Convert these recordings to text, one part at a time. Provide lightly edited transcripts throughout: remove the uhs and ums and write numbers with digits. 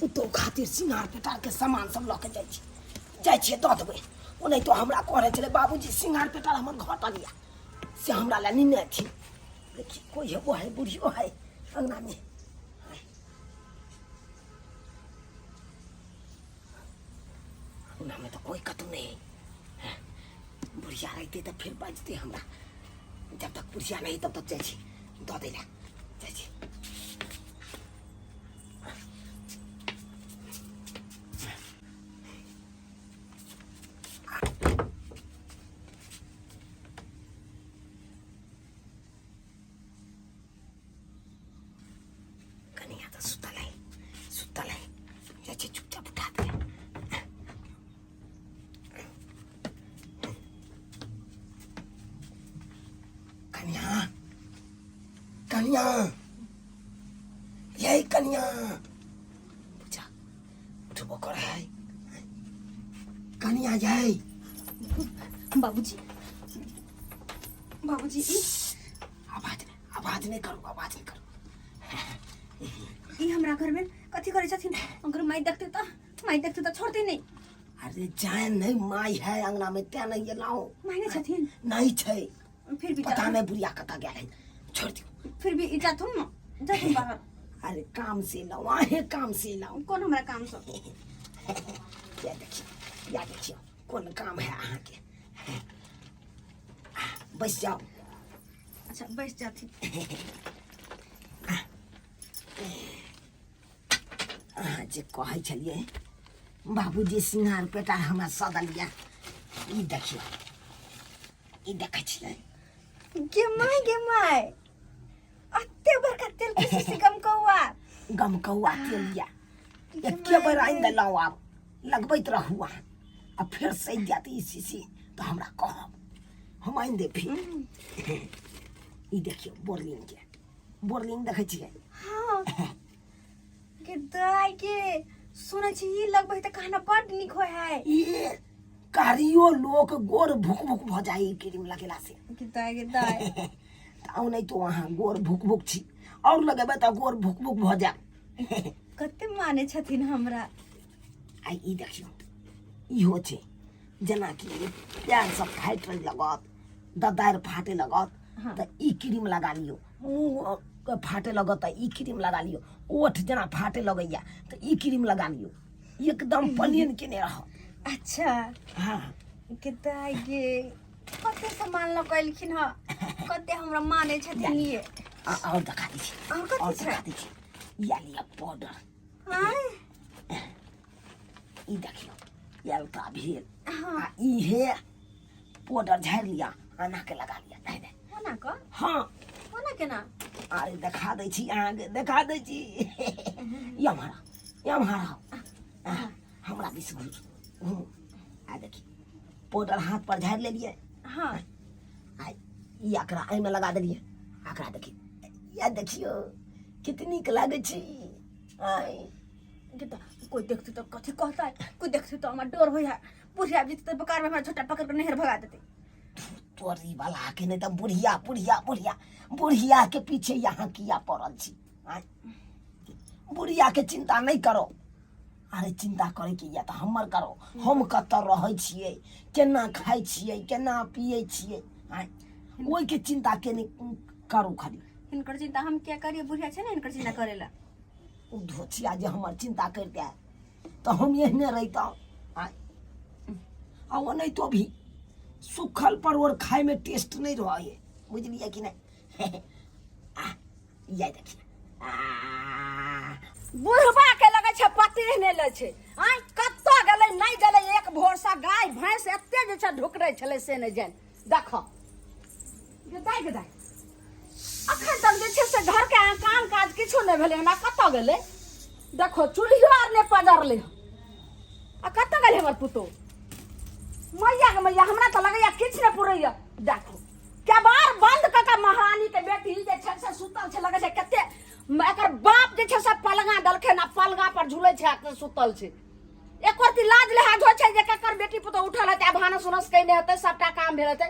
पुतो खातिर सिंगार पेटार के सामान सब लऽ के जाइ छियै दऽ देबै। ओ नहीं तो हमरा कहै छलै बाबूजी सिंगार पेटार हमर घटल या से हमरा ला निने थी। देखिए कोई है वो है बुढ़ियो है अंगना में। अंगना में तो कोई कतू नहीं है। बुढ़िया रहती तो फिर बजते हमरा। जब तक बुढ़िया नहीं तब तक जाइ छी दऽ दै ला जाइ छी। कनिया तो सुतल है जाइ छी चुपचाप उठा दे। कन्या यही कन्या पूछा उठबो कर है कन्या यही। बाबूजी आवाज नहीं करो। ई हमरा घर में कथी करे छथिन? अगर माई देखते तो छोड़ते नहीं। अरे जाए नहीं माई है अंगना में त्या नहीं लाओ। माई नहीं छथिन? नहीं छै। फिर भी पता नहीं बुढ़िया कता गया है छोड़ दियो। फिर भी जाथुन न जाथुन बाहर। अरे काम से लाओ आहे काम से लाओ। कौन हमरा काम सब? या देखियो कौन काम है अहाँ के। बस जाओ। अच्छा बस जाथी। अहाँ जे कहै छलिए बाबूजी सिंगार पेटार हमरा सदल या ई देखियो ई देखै छियै। गे माय अत्ते बड़का तेल किसी गम कौआ तेल या एके बार आइन देलौ आब लगबैत रहू अहाँ। अब फिर सही जात ई शीशी तो हमरा कहब हम आइन दे फिर। ई देखियो बोरलिंग देखै छियै। हां के दाई के सुनै छी ई लगबै त कहना बड निक होय है। ये कारियो लोक गोर भुक भ जाई क्रीम लगेला से। के दाई ताऊ नहीं तो वहाँ गोर भुक छी और लगेबे तो गोर भुक भ जा। कते माने छथिन हमरा। आई ई देखियो इहो छै जना कि प्यार सब फाइट लगत ददार फाटे लगत त ई क्रीम लगा लियो। मुंह फाटे लगत त ई क्रीम लगा लियो। ओठ जना फाटे लगैया त ई क्रीम लगा लियो एकदम प्लेन केने रह। अच्छा हां के दाई गे कते सामान लगैलखिन ह कते हमरा माने छथिन ये। और दिखा दी छी और कथि छै? या लिया पाउडर। हां ई देखियो यार का भेल। हां ई है पाउडर झाड़ लिया आना के लगा लिया दे ओना क। हां ओना केना? अरे दिखा दै छी अहाँ के दिखा दै छी। यमहारा हमरा दिस घुस आ देखी पाउडर हाथ पर झाड़ ले लिए। हां आ ई एकरा आई में लगा देलिए। एकरा देखी या देखियो कितनी के लागे छी। आई किता कोई देखते तो कथी कहता है? कोई देखते तो हमरा डर होय है। बुढ़िया जी तो बकार में हमरा छोटा पकड़ के नहर भगा देते। तोरी वाला के नहीं तो बुढ़िया के पीछे यहाँ किया पड़ल छी। बुढ़िया के चिंता नहीं करो। अरे चिंता करे के या तो हमर करो। हम कत रहै छियै केना खाइ छियै केना पियै छियै ओई के चिंता के नहीं करू खाली। इनकर चिंता हम क्या करिए? बुढ़िया छै ना इनकर चिंता करेला। उ धोचिया जे हमर चिंता करते तो हम एहने रहिता। आ वो नहीं तो भी सुखल परवर खाए में टेस्ट नहीं रहे बुझलिए कि नहीं। ये देखिए बुढ़बा के लगे छै पति ने ले छै। कत्तो गेलै नहीं गेलै एक भोर सा गाय भैंस एते जे छै ढुकरै छलै से ने जान देखो गदाई अखन तक जे छै से घर के काम काज किछो नहीं भेलै। हमरा कत्तो गेलै देखो चूल्हियो आर ने पजरलै। आ कत्तो गेलै हमर पुतो मैया हमरा तो लगैया किछ ने पुरैया। देखो क्या बार बंद कका महारानी के बेटी जे छै से सुतल छै लगे छै कते एकर बाप जे छै से पलंगा दलखे ना पलंगा पर झूले छै सुतल छै। एक रती लाज लिहाज हो छै जे ककर बेटी पुतो उठल है भानस उनस कइने हेतै सबटा काम भेल हेतै।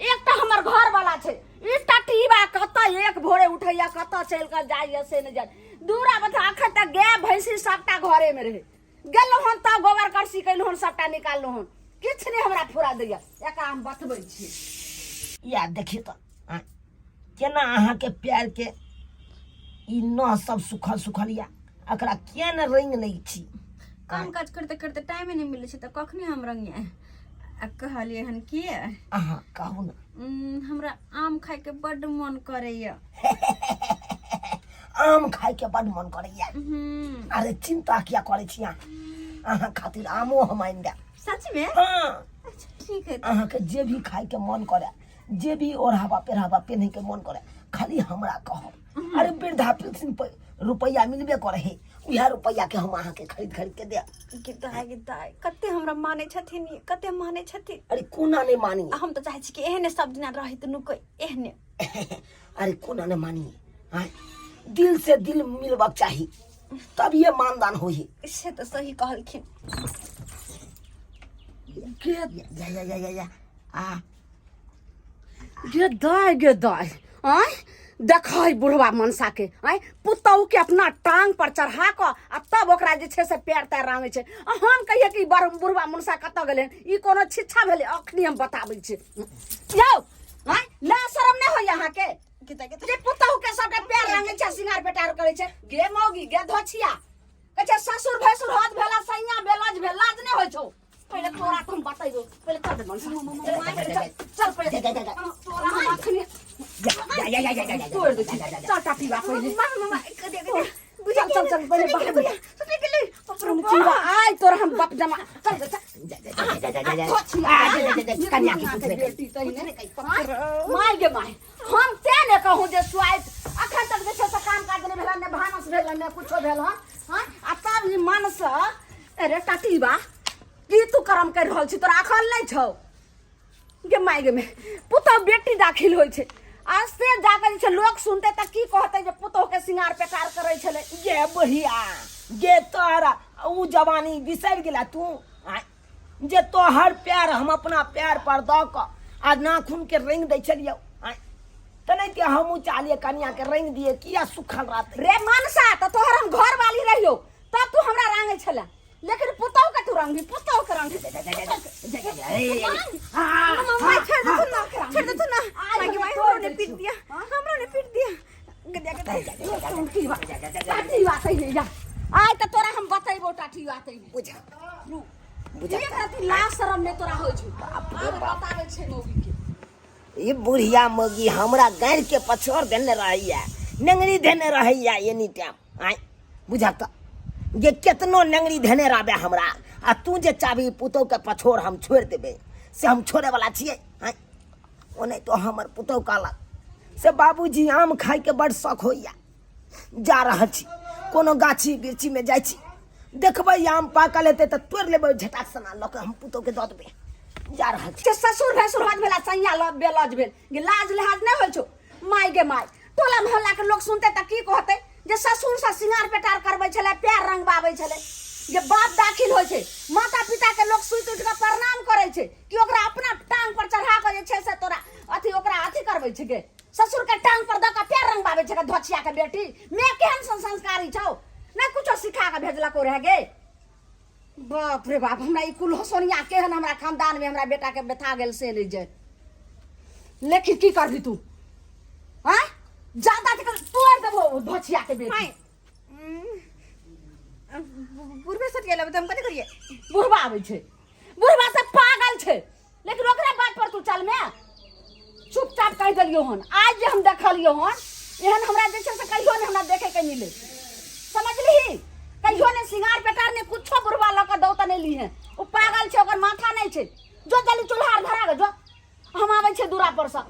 एकटा हमर घर वाला छै ई टटीबा कत एक भोरे उठैया कत चल कर जाइया से न जान। दूरा बता आखर तक गाय भैंसी सबटा घरे में रहे गेलो हन तब गोबर करसी कैलो हन सबटा निकाललो हन किछ नहीं हमरा फुरा दैया एकरा हम बतबै छी या देखिए तो केना अहाँ के प्यार के ई न सब सुखल सुखल या अकरा किया न रंग नहीं छी काम काज करते करते टाइम नहीं मिले छै त कखनी हम रंगिए आ कहलिए हन कि अहाँ कहू न हमरा आम खाए के बड मन करैया आम खाए के बड मन करैया अरे चिंता क्या करे छी अहाँ खातिर आमो हम आइन दे सच में हाँ अच्छा ठीक है अहाँ के जे भी खाए के मन करे जे भी ओढ़ावा पेढ़ावा पहने के मन करे खाली हमरा कहो अरे वृद्धा पेंशन पे रुपया मिलबे करे है उहा रुपया के हम अहाँ के खरीद खरीद के दे गिदाई कते हमरा माने छथिन कते माने छथिन अरे कोना नहीं मानी हम तो चाहे छी कि एहने सब दिना रही त नुकै एहने अरे कोना नहीं मानी हाँ दिल से दिल मिलबक चाहिए तब ये मानदान होई से तो सही कहलखिन या आ गे दाय आय देखै बुढ़वा मनसा के आय पुतौ के अपना टांग पर चढ़ा क आ तब ओकरा जे छै से पैर तैर रांगे छै हम कहिए कि बुढ़वा मनसा कत गेलै ई कोनो छिच्छा भेलै अखनी हम बताबै छी यौ आय ला शरम नै होय अहाँ के जे पुतौ के सबके पैर रांगे छै सिंगार पेटार करे छै गे मौगी गे धोछिया कहै छै ससुर भैसुर हाथ भेला सैया बेलाज भेल लाज नै होय छौ पहले तोरा तुम बताइयो पहले कर दे मनसा चल पहले तोरा हम अखनी तोड़ दे चल टाटी बा पहले चल पहले बाहर आय तोरा हम बाप जमा चल कन्या की माय गे माय हम ते ने कहूं जे स्वाइट अखन तक जे छै से काम काज नै भेला ने भानस भेला ने कुछो भेल हां आ तब ई मानस अरे टाटी बा की तू करम कर रहल छी तोरा अखल नहीं छौ गे माय गे में पुतौ बेटी दाखिल होय छै आज से जाके जे छै लोग सुनते त की कहते जे पुतौ के सिंगार पेटार करे छले गे बढ़िया गे तोरा ऊ जवानी बिसर गेला तू जे तोहर प्यार हम अपना प्यार पर द क आ नाखून के रंग दै छलियो तने के हम चालिए कन्या के रंग दिए किया सुखल रात रे मनसा त तोहर हम घर वाली रहियो तब तू हमरा रांगे छला लेकिन पुतौ के तू रंगी पुतौ के रंगी माय छोड़ दे तू ना माय हमरो ने पीट दिया टाटी बात है जा आय त तोरा हम बताइबो टाटी बात है बुझा खातिर लाज शरम ने तोरा हो छु बतावे छै मौगी के ये बुढ़िया मौगी हमरा गाड़ के पछोर देने रहिया नंगरी देने रहिया एनी टाइम आय बुझा त ये कितनो नंगरी धने राबे हमरा आ तू जे चाबी पुतौ के पछोर हम छोड़ देबे से हम छोड़े वाला छिए ओ नहीं तो हमर पुतौ काला से बाबूजी आम खाए के बड़ शौक होइया जा रहा छी कोनो गाछी बिरछी में जाय छी देखबै आम पाकल हेते त तोड़ लेबै झटाक सना ल के हम पुतौ के द देबे जा रहा छी ससुर भैसुर हाथ भेला सैया लब बेलाज भेल गे लाज लिहाज नै होय छौ माय गे माय टोला मोहल्ला के लोग सुनते त की कहते जे ससुर से सिंगार पेटार करबै छले पैर रंगबाबै छले जे बाप दाखिल होय छै माता पिता के लोग सुइत उठ के प्रणाम करे छै कि ओकरा अपना टांग पर चढ़ा के जे छै से तोरा अथी ओकरा अथी करबै छै गे ससुर के टांग पर द के पैर रंगबाबै छै धोछिया के बेटी मैं केहन संस्कारी छौ नै कुछो सिखा के भेजलको रह गे बाप रे बाप हमरा ई कुल होसनिया केहन हमरा खानदान में हमरा बेटा के बेथा गेल से ले जाय लेकिन की करबी तू हां ज्यादा तोड़ देबो धोछिया के बेटी बुढ़बे सट गेला त हम कथि करिए बुढ़वा आबै छै बुढ़वा से पागल छै लेकिन ओकरा बात पर तू चल में चुपचाप कह देलियो हन आज जे हम देखलियो हन एहन हमरा जे छै से कहियो ने हमरा देखे के मिले समझली कहियो ने सिंगार पेटार ने कुछो बुढ़वा ल के दौ त नहीं ली है ओ पागल छै ओकर माथा नहीं छै जो जल्दी चूल्हा धरा गे जो हम आबै छै दूरा पर से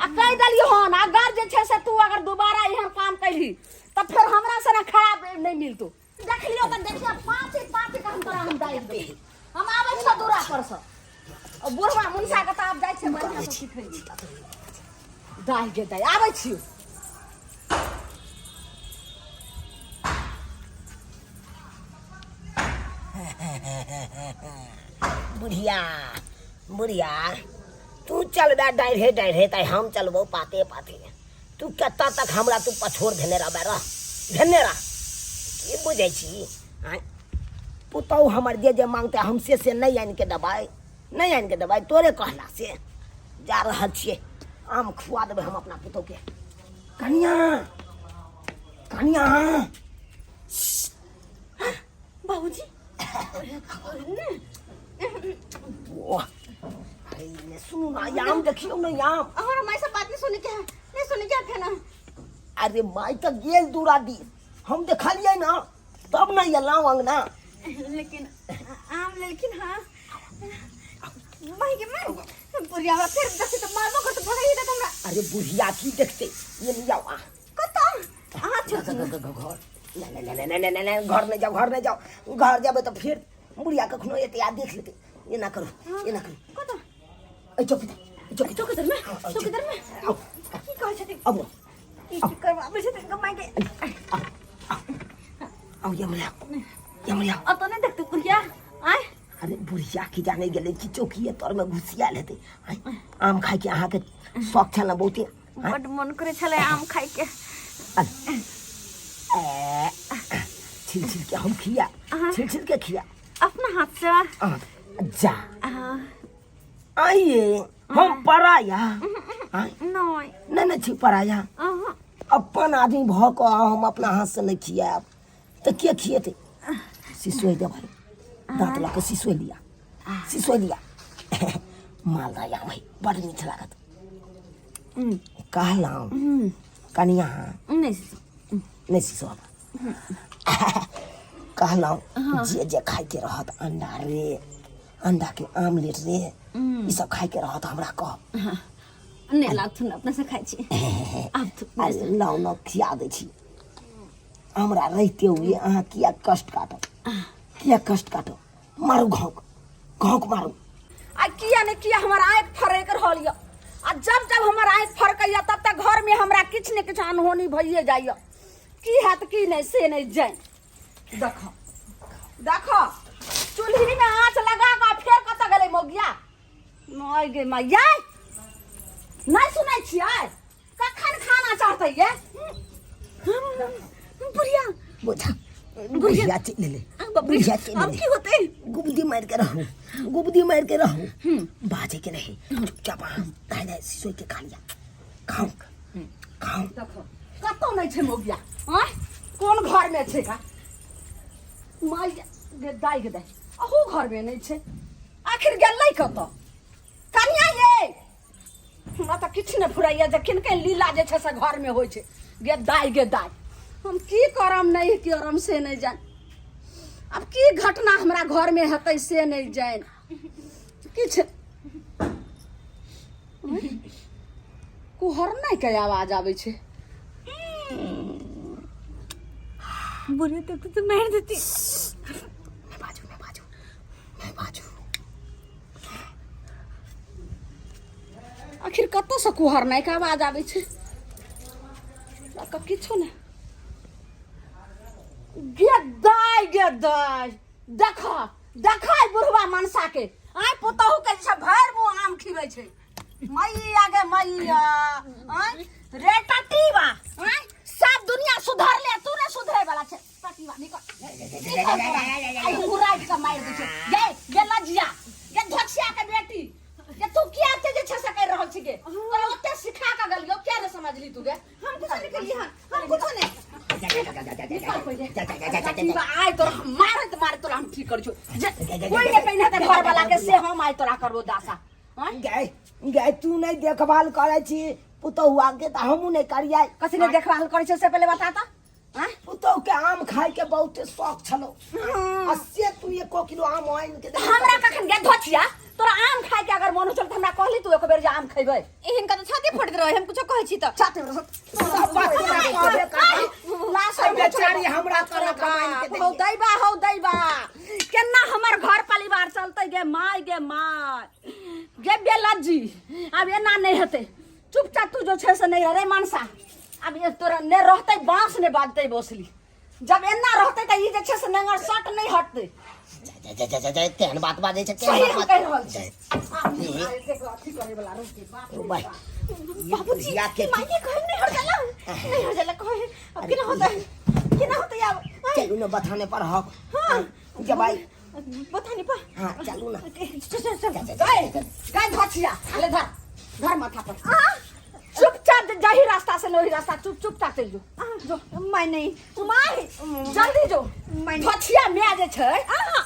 आ कह देलियो हन अगर जे छै से तू अगर दोबारा एहन काम कैली त फिर हमरा से ना खराब नहीं मिलतो देख लियो त देखियो पाँच का हम तोरा हम दाइ दे हम आबै छ दूरा पर से और बुढ़वा मुंसा के त आप जाय छै बढ़िया से सिखै छी दाइ गे दाइ आबै छी बुढ़िया बुढ़िया तू चल बे डाढ़े डाढ़े त हम चलबो पाते पाते तू कत्ता तक हमरा तू पछोड़ देने रहबे रह धन्यरा की बुझे छी आय पुतौ हमर जे मांगते हमसे से नहीं आन के दबाई नहीं आन के दबाई तोरे कहला से जा रहा छिए आम खुआ देबे हम अपना पुतौ के कनिया कनिया बाबूजी ओ अरे ने सुनो ना याम देखियो ना याम हमारा माई से बात नहीं सुनी क्या नहीं सुनी क्या थे ना अरे माई तो गेल दूरा दी हम देखलिए ना तब ना ये लाओ अंगना लेकिन लेकिन हाँ माई के माई बुढ़िया हमरा फिर दसी तो मारबो कर तो भगाई दे हमरा अरे बुढ़िया की देखते ये नहीं जाओ कतो हां घर नहीं जाओ घर नहीं जाओ घर जाबे तो फिर बुढ़िया कखनो एते याद देख लेते ये ना करो ये ना करो कतो ए चौकीदार में आओ की कहै छथि अब की करबाबै छथि माई के आओ ये मिला अतो नहीं देखते बुढ़िया आय अरे बुढ़िया की जाने गेले कि चौकी तोर में घुसिया लेते आम खाए के अहाँ के शौक छल बहुते बड मन करे छले आम खाए के छिल के हम खिया छिल के खिया अपना हाथ से जा आइए हम पराया नहीं छी पराया अपन आदमी भ क हम अपना हाथ से नहीं खिया तो के खिएते सिसोई दे भाई दांत ला के सिसोई लिया मालदा भाई बड़ मीठ लागत कहलाऊ कनिया नहीं सिसो कहलाऊ जे खाए के रहत अंडा रे अंडा के आमलेट रे ई सब खाए के रहत हमरा कह नहीं लागथुन अपना से खाइ छी अब तो अरे लाउ खिया दे छी हमरा रहते हुए अहाँ किया कष्ट काटो मारू घोंक मारू आ किया ने किया हमर आंख फरक रहल य आ जब हमर आंख फरकैया तब तक घर में हमरा किछ ने किछ अनहोनी भइए जाइए की हैत की नहीं से नहीं जाय देखो चूल्ही में आंच लगा के फेर कत गेलै मोगिया माय गे मैया नहीं सुनै छियै कखन खाना चाहतै ये बुढ़िया बुढ़िया ले ले बुढ़िया अब की होते गुबदी मार के रहू बाजे के नहीं चुपचाप दाई सिसोई के खा लिया खाओ देखो कतो नहीं छै मोगिया हैं कोन घर में छै का माय गे दाई अहू घर में नहीं छै आखिर गेलै कतो कनिया ये हमरा तो किछ ने फुराइया जे किनके लीला जे छै से घर में होय छै गे दाई हम की करम नहीं करम से नहीं जान अब की घटना हमरा घर में हेतै से नहीं जान किछ कुहर नहीं के आवाज आबै छै बुढ़िया तो मार देती मैं बाजू आखिर कतो से कुहर नहीं के आवाज आबै छै किछो ने गे दाई देखा बुढ़वा मनसा के आय पुतहु के छै भर मुंह आम खिबै छै मैया गे मैया आय रे टटीवा आय सब दुनिया सुधर ले तू ने सुधरे वाला छै टटीवा निकल आई उराइट के मार दे छै गे लजिया गे धोछिया के बेटी गे तू किया ते जे छै से कर रहल छी गे तोरा ओते सिखा के गलियो क्या ने समझली तू गे हम कुछ नहीं करिए हम कुछ नहीं आय तोरा मारे तोरा हम ठीक कर छु कोई ने पहिने ते घर वाला के से हम आय तोरा करबो दासा गए तू नहीं देखभाल करे छी पुतहुआ के त हमहू नहीं करियै कथि ने देखभाल करे छै से पहले बता त हां पुतहु के आम खाए के बहुत शौक छलो अस्से तू 1 किलो आम आइन के दे हमरा कखन गे धोछिया तोरा आम खाए के अगर मन चल त हमरा कहली तू एक बेर जे आम खइबै एहन का तो छाती फट रहे हम कुछ कहै छी त छाती सब बात लाश बेचारी हमरा तोरा कमाइन के दे हौ दैबा केना हमर घर परिवार चलतै गे माय गे बेलज्जी अब एना नहीं हेतै चुपचाप तू जो छै से नहीं रे मनसा अब ये तोरा ने रहतै बांस ने बाजतै बोसली जब एना रहतै त ई जे छै से नंगर शट नहीं हटतै जा तेहन बात बाजे छै सही हम कह रहल छै देखो अथी करे वाला रोके बाप बाबूजी माई के कहे नहीं हट जाला कहे अब की होता है कि ना होते यार चलू ना बथाने पर हक हाँ जब आई बतानी पा हाँ चलू ना चल गाय धचिया ले धर माथा पर चुपचाप जाही रास्ता से लोही रास्ता चुपचाप चल जो मैं नहीं माई जल्दी जो धचिया में जे छै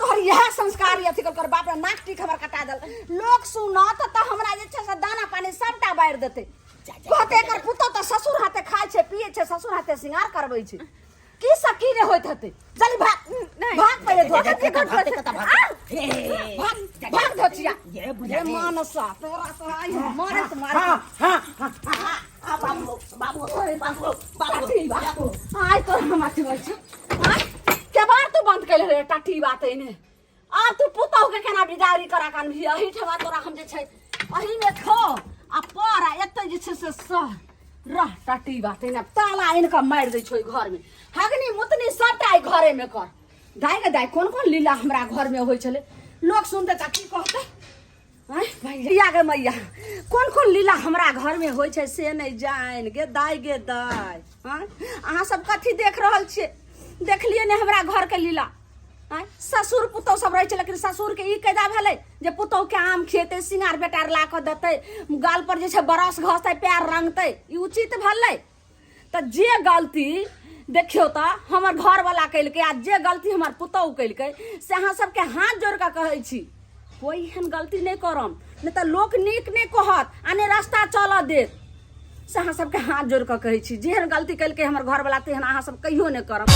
तोहर यह संस्कार अथी कर बाप रे नाक टीक हमर कटा दल लोग सुनत त हमरा जे छै से दाना पानी सबटा बाइर देते कहते एकर पुतो त ससुर हाथे खाय छै पिए छै ससुर हाथे सिंगार करबै छै की सकी रे होइत हते जल्दी भाग पहिले भाग धचिया ये मानसा तोरा तो आई मारे त मारे हां बाबू आई तो हम अथी होइ छै आई के बार तू बंद कैले रे टाटी बात इने आ तू पुतौ के केना बिदारी करा कान भी अही ठवा तोरा हम जे छै अही में खो आ पारा एते जे छै से सह रह टाटी बात इने ताला इनका मार दै छै घर में हगनी मुतनी सबटा घरे में कर दाई कोन लीला हमरा घर में होइ छले लोग सुनते त की कहते हैं भैया गे मैया कोन लीला हमरा घर में होइ छै से नहीं जान गे दाई हां अहाँ सब कथी देख रहल छियै देखलिए ने हमरा घर के लीला हैं ससुर पुतौ सब रहे छै लेकिन ससुर के ई कैदा भेलै जे पुतौ के आम खेते सिंगार बेटार ला के देतै गाल पर जे छै बरस घसतै पैर रंगतै ई उचित भेलै त जे गलती देखियो त हमर घर वाला कैलकै आ जे गलती हमर पुतौ कैलकै से अहाँ सबके हाथ जोड़ के कहै छी कोई एहन गलती नहीं करम नहीं तो लोक नीक नहीं कहत आ नहीं रास्ता चल देत से अहाँ सबके हाथ जोड़ के कहै छी जेहन गलती कैलकै हमर घर वाला तेहन अहाँ सब कहियो नहीं करम